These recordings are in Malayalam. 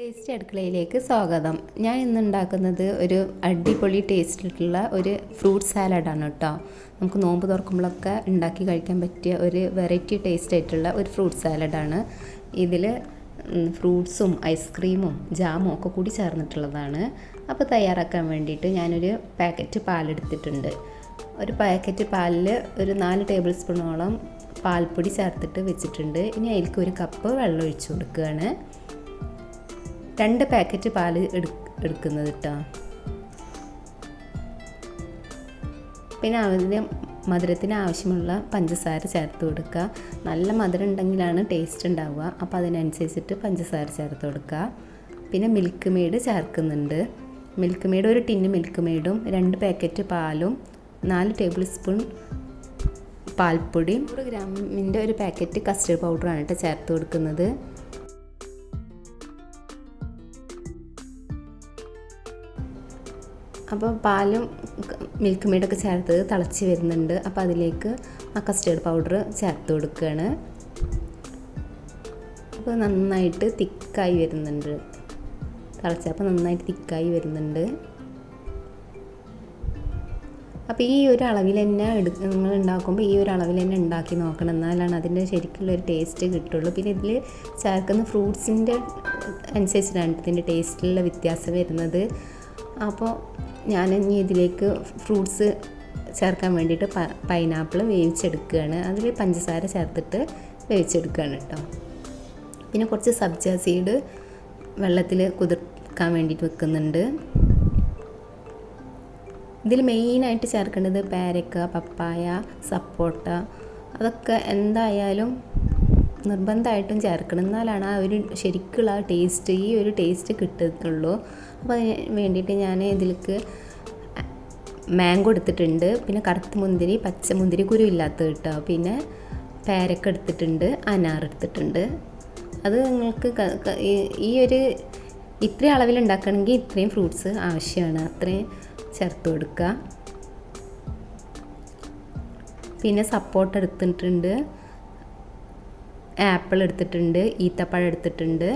ടേസ്റ്റി അടുക്കളയിലേക്ക് സ്വാഗതം. ഞാൻ ഇന്ന് ഉണ്ടാക്കുന്നത് ഒരു അടിപൊളി ടേസ്റ്റിലുള്ള ഒരു ഫ്രൂട്ട് സാലഡാണ് കേട്ടോ. നമുക്ക് നോമ്പ് തുറക്കുമ്പോഴൊക്കെ ഉണ്ടാക്കി കഴിക്കാൻ പറ്റിയ ഒരു വെറൈറ്റി ടേസ്റ്റ് ആയിട്ടുള്ള ഒരു ഫ്രൂട്ട് സാലഡാണ്. ഇതിൽ ഫ്രൂട്ട്സും ഐസ്ക്രീമും ജാമും ഒക്കെ കൂടി ചേർന്നിട്ടുള്ളതാണ്. അപ്പോൾ തയ്യാറാക്കാൻ വേണ്ടിയിട്ട് ഞാനൊരു പാക്കറ്റ് പാലെടുത്തിട്ടുണ്ട്. ഒരു പാക്കറ്റ് പാലിൽ ഒരു 4 ടേബിൾ സ്പൂണോളം പാൽപ്പൊടി ചേർത്തിട്ട് വെച്ചിട്ടുണ്ട്. ഇനി അതിലേക്ക് ഒരു കപ്പ് വെള്ളം ഒഴിച്ചു കൊടുക്കുകയാണ്. 2 പാക്കറ്റ് പാൽ എടുക്കുന്നത് കേട്ടോ. പിന്നെ അതിന് മധുരത്തിന് ആവശ്യമുള്ള പഞ്ചസാര ചേർത്ത് കൊടുക്കുക. നല്ല മധുരം ഉണ്ടെങ്കിലാണ് ടേസ്റ്റ് ഉണ്ടാവുക, അപ്പോൾ അതിനനുസരിച്ചിട്ട് പഞ്ചസാര ചേർത്ത് കൊടുക്കുക. പിന്നെ മിൽക്ക് മെയ്ഡ് ചേർക്കുന്നുണ്ട്. മിൽക്ക് മെയ്ഡ് ഒരു ടിന്ന് മിൽക്ക് മെയ്ഡും 2 പാക്കറ്റ് പാലും 4 ടേബിൾ സ്പൂൺ പാൽപ്പൊടിയും 100 ഗ്രാമിൻ്റെ ഒരു പാക്കറ്റ് കസ്റ്റർഡ് പൗഡറാണ് കേട്ടോ ചേർത്ത് കൊടുക്കുന്നത്. അപ്പോൾ പാലും മിൽക്ക് മെയ്ഡൊക്കെ ചേർത്ത് തിളച്ച് വരുന്നുണ്ട്. അപ്പോൾ അതിലേക്ക് ആ കസ്റ്റേർഡ് പൗഡർ ചേർത്ത് കൊടുക്കുകയാണ്. അപ്പോൾ നന്നായിട്ട് തിക്കായി വരുന്നുണ്ട്. തിളച്ചപ്പോൾ നന്നായിട്ട് തിക്കായി വരുന്നുണ്ട്. അപ്പോൾ ഈ ഒരു അളവിൽ തന്നെ നിങ്ങൾ ഉണ്ടാക്കുമ്പോൾ ഈ ഒരു അളവിൽ തന്നെ ഉണ്ടാക്കി നോക്കണം, എന്നാലാണ് അതിൻ്റെ ശരിക്കുള്ളൊരു ടേസ്റ്റ് കിട്ടുള്ളൂ. പിന്നെ ഇതിൽ ചേർക്കുന്ന ഫ്രൂട്ട്സിൻ്റെ അനുസരിച്ചിട്ടാണ് ഇതിൻ്റെ ടേസ്റ്റിലുള്ള വ്യത്യാസം വരുന്നത്. അപ്പോൾ ഞാൻ ഇനി ഇതിലേക്ക് ഫ്രൂട്ട്സ് ചേർക്കാൻ വേണ്ടിയിട്ട് പൈനാപ്പിൾ വേവിച്ചെടുക്കുകയാണ്. അതിൽ പഞ്ചസാര ചേർത്തിട്ട് വേവിച്ചെടുക്കുകയാണ് കേട്ടോ. പിന്നെ കുറച്ച് സബ്ജ സീഡ് വെള്ളത്തിൽ കുതിർക്കാൻ വേണ്ടിയിട്ട് വെക്കുന്നുണ്ട്. ഇതിൽ മെയിനായിട്ട് ചേർക്കേണ്ടത് പേരക്ക, പപ്പായ, സപ്പോട്ട, അതൊക്കെ എന്തായാലും നിർബന്ധമായിട്ടും ചേർക്കണം, എന്നാലാണ് ആ ഒരു ശരിക്കുള്ള ടേസ്റ്റ്, ഈ ഒരു ടേസ്റ്റ് കിട്ടുള്ളൂ. അപ്പോൾ അതിന് വേണ്ടിയിട്ട് ഞാൻ ഇതിലേക്ക് മാംഗോ എടുത്തിട്ടുണ്ട്. പിന്നെ കറുത്ത മുന്തിരി, പച്ച മുന്തിരി കുരു ഇല്ലാത്തത് കേട്ടോ. പിന്നെ പേരക്ക എടുത്തിട്ടുണ്ട്, അനാർ എടുത്തിട്ടുണ്ട്. അത് നിങ്ങൾക്ക് ഈ ഒരു ഇത്രയും അളവിൽ ഉണ്ടാക്കണമെങ്കിൽ ഇത്രയും ഫ്രൂട്ട്സ് ആവശ്യമാണ്, അത്രയും ചേർത്ത് കൊടുക്കുക. പിന്നെ സപ്പോട്ട എടുത്തിട്ടുണ്ട്, ആപ്പിൾ എടുത്തിട്ടുണ്ട്, ഈത്തപ്പഴം എടുത്തിട്ടുണ്ട്.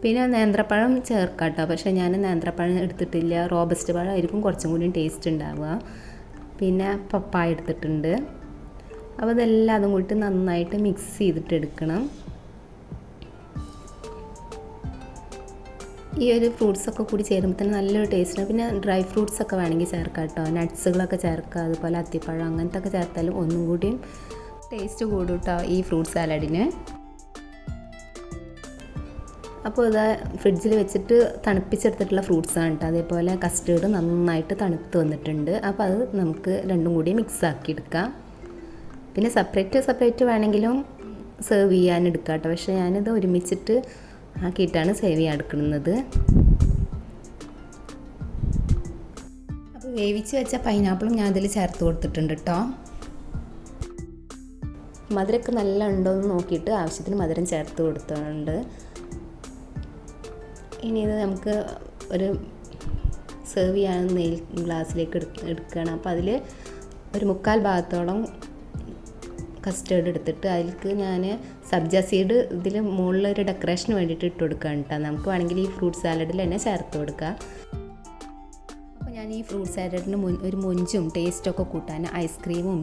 പിന്നെ നേന്ത്രപ്പഴം ചേർക്കാം കേട്ടോ. പക്ഷേ ഞാൻ നേന്ത്രപ്പഴം എടുത്തിട്ടില്ല. റോബസ്റ്റ് പഴം ആയിരിക്കും കുറച്ചും കൂടി ടേസ്റ്റ് ഉണ്ടാവുക. പിന്നെ പപ്പായ എടുത്തിട്ടുണ്ട്. അപ്പോൾ ഇതെല്ലാം അതും കൂടി നന്നായിട്ട് മിക്സ് ചെയ്തിട്ട് എടുക്കണം. ഈ ഒരു ഫ്രൂട്ട്സൊക്കെ കൂടി ചേരുമ്പോൾ തന്നെ നല്ലൊരു ടേസ്റ്റാണ്. പിന്നെ ഡ്രൈ ഫ്രൂട്ട്സൊക്കെ വേണമെങ്കിൽ ചേർക്കാം കേട്ടോ. നട്ട്സുകളൊക്കെ ചേർക്കുക, അതുപോലെ അത്തിപ്പഴം അങ്ങനത്തെ ഒക്കെ ചേർത്താലും ഒന്നും കൂടിയും ടേസ്റ്റ് കൂടും കേട്ടോ ഈ ഫ്രൂട്ട് സാലഡിന്. അപ്പോൾ ഇത് ഫ്രിഡ്ജിൽ വെച്ചിട്ട് തണുപ്പിച്ചെടുത്തിട്ടുള്ള ഫ്രൂട്ട്സാണ് കേട്ടോ. അതേപോലെ കസ്റ്റേർഡ് നന്നായിട്ട് തണുത്ത് വന്നിട്ടുണ്ട്. അപ്പോൾ അത് നമുക്ക് രണ്ടും കൂടി മിക്സ് ആക്കി എടുക്കാം. പിന്നെ സെപ്പറേറ്റ് വേണമെങ്കിലും സെർവ് ചെയ്യാൻ എടുക്കാം കേട്ടോ. പക്ഷേ ഞാനിത് ഒരുമിച്ചിട്ട് ആക്കിയിട്ടാണ് സേവ് ചെയ്യാൻ എടുക്കുന്നത്. അപ്പോൾ വേവിച്ച് വെച്ച പൈനാപ്പിളും ഞാൻ അതിൽ ചേർത്ത് കൊടുത്തിട്ടുണ്ട് കേട്ടോ. മധുരമൊക്കെ നല്ല ഉണ്ടോ എന്ന് നോക്കിയിട്ട് ആവശ്യത്തിന് മധുരം ചേർത്ത് കൊടുത്തിട്ടുണ്ട്. ഇനി ഇത് നമുക്ക് ഒരു സെർവ് ചെയ്യാൻ ഗ്ലാസ്സിലേക്ക് എടുക്കുകയാണ്. അപ്പോൾ അതിൽ ഒരു 3/4 ഭാഗത്തോളം കസ്റ്റേർഡ് എടുത്തിട്ട് അതിലേക്ക് ഞാൻ സബ്ജ സീഡ് ഇതിൽ മുകളിലൊരു ഡെക്കറേഷന് വേണ്ടിയിട്ട് ഇട്ട് കൊടുക്കുകയാണ് കേട്ടോ. നമുക്ക് വേണമെങ്കിൽ ഈ ഫ്രൂട്ട് സാലഡിൽ തന്നെ ചേർത്ത് കൊടുക്കുക. അപ്പോൾ ഞാൻ ഈ ഫ്രൂട്ട് സാലഡിന് ഒരു മൊഞ്ചും ടേസ്റ്റൊക്കെ കൂട്ടാൻ ഐസ്ക്രീമും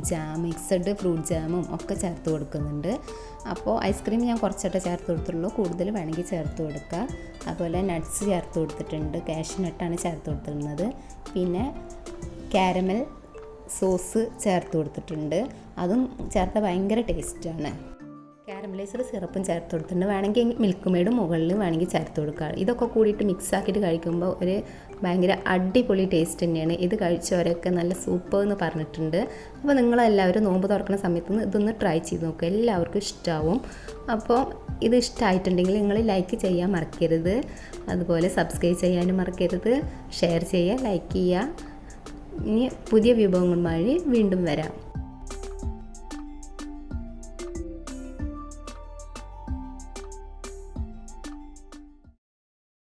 മിക്സഡ് ഫ്രൂട്ട് ജാമും ഒക്കെ ചേർത്ത് കൊടുക്കുന്നുണ്ട്. അപ്പോൾ ഐസ്ക്രീം ഞാൻ കുറച്ചിട്ട് ചേർത്ത് കൊടുത്തിട്ടുള്ളൂ, കൂടുതൽ വേണമെങ്കിൽ ചേർത്ത് കൊടുക്കുക. അതുപോലെ നട്ട്സ് ചേർത്ത് കൊടുത്തിട്ടുണ്ട്, കാഷ്യൂ നട്ടാണ് ചേർത്ത് കൊടുത്തിരുന്നത്. പിന്നെ കാരമൽ സോസ് ചേർത്ത് കൊടുത്തിട്ടുണ്ട്, അതും ചേർത്ത ഭയങ്കര ടേസ്റ്റാണ്. കാരമലൈസർ സിറപ്പും ചേർത്ത് കൊടുത്തിട്ടുണ്ട്. വേണമെങ്കിൽ മിൽക്ക് മെയ്ഡും മുകളിൽ വേണമെങ്കിൽ ചേർത്ത് കൊടുക്കുക. ഇതൊക്കെ കൂടിയിട്ട് മിക്സ് ആക്കിയിട്ട് കഴിക്കുമ്പോൾ ഒരു ഭയങ്കര അടിപൊളി ടേസ്റ്റ് തന്നെയാണ്. ഇത് കഴിച്ചവരൊക്കെ നല്ല സൂപ്പർ എന്ന് പറഞ്ഞിട്ടുണ്ട്. അപ്പോൾ നിങ്ങളെല്ലാവരും നോമ്പ് തുറക്കുന്ന സമയത്ത് ഇതൊന്ന് ട്രൈ ചെയ്ത് നോക്കുക, എല്ലാവർക്കും ഇഷ്ടമാവും. അപ്പോൾ ഇത് ഇഷ്ടമായിട്ടുണ്ടെങ്കിൽ നിങ്ങൾ ലൈക്ക് ചെയ്യാൻ മറക്കരുത്, അതുപോലെ സബ്സ്ക്രൈബ് ചെയ്യാനും മറക്കരുത്, ഷെയർ ചെയ്യുക, ലൈക്ക് ചെയ്യുക. ഇനി പുതിയ വിഭവങ്ങളുമായി വീണ്ടും വരാം.